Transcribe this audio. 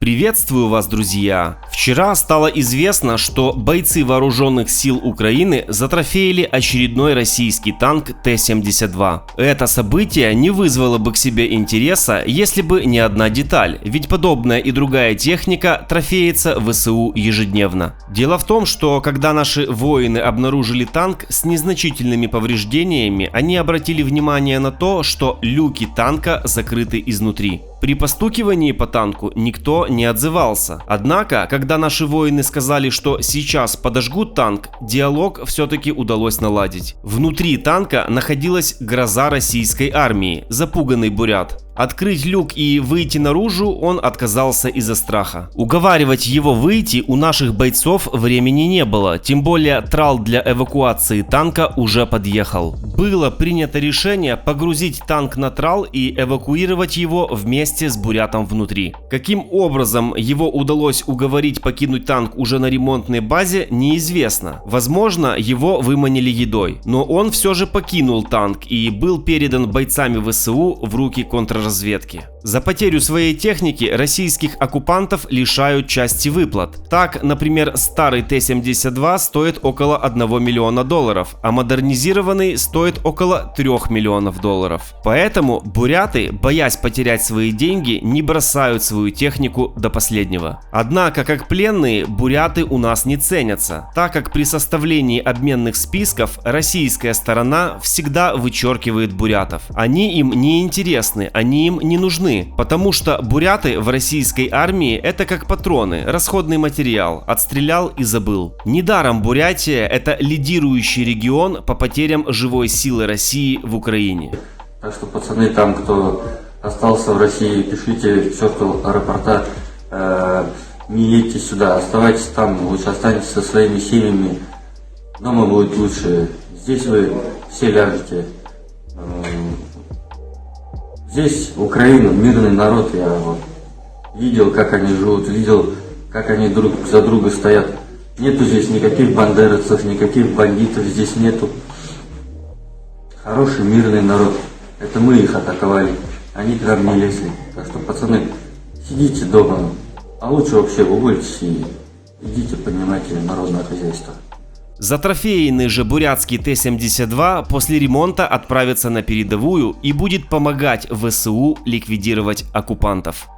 Приветствую вас, друзья! Вчера стало известно, что бойцы вооруженных сил Украины затрофеили очередной российский танк Т-72. Это событие не вызвало бы к себе интереса, если бы не одна деталь, ведь подобная и другая техника трофеется в ВСУ ежедневно. Дело в том, что когда наши воины обнаружили танк с незначительными повреждениями, они обратили внимание на то, что люки танка закрыты изнутри. При постукивании по танку никто не отзывался. Однако, когда наши воины сказали, что сейчас подожгут танк, диалог все-таки удалось наладить. Внутри танка находилась гроза российской армии, запуганный бурят. Открыть люк и выйти наружу он отказался из-за страха. Уговаривать его выйти у наших бойцов времени не было, тем более трал для эвакуации танка уже подъехал. Было принято решение погрузить танк на трал и эвакуировать его вместе с бурятом внутри. Каким образом его удалось уговорить покинуть танк уже на ремонтной базе, неизвестно. Возможно, его выманили едой, но он все же покинул танк и был передан бойцами ВСУ в руки контрразведки. За потерю своей техники российских оккупантов лишают части выплат. Так, например, старый Т-72 стоит около $1 миллиона, а модернизированный стоит около $3 миллионов. Поэтому буряты, боясь потерять свои деньги, не бросают свою технику до последнего. Однако, как пленные, буряты у нас не ценятся, так как при составлении обменных списков российская сторона всегда вычеркивает бурятов. Они им не интересны, они им не нужны, потому что буряты в российской армии это как патроны, расходный материал, отстрелял и забыл. Недаром Бурятия это лидирующий регион по потерям живой силы России в Украине. Так что, пацаны, там, кто остался в России, пишите все, что аэропорта, не едьте сюда, оставайтесь там, лучше останьтесь со своими семьями, дома будет лучше, здесь вы все ляжете. Здесь Украина, мирный народ, я вот видел, как они живут, видел, как они друг за друга стоят. Нету здесь никаких бандеровцев, никаких бандитов здесь нету. Хороший мирный народ. Это мы их атаковали, они к нам не лезли. Так что, пацаны, сидите дома, а лучше вообще увольтесь и идите, поднимайте народное хозяйство. Затрофеянный же бурятский Т-72 после ремонта отправится на передовую и будет помогать ВСУ ликвидировать оккупантов.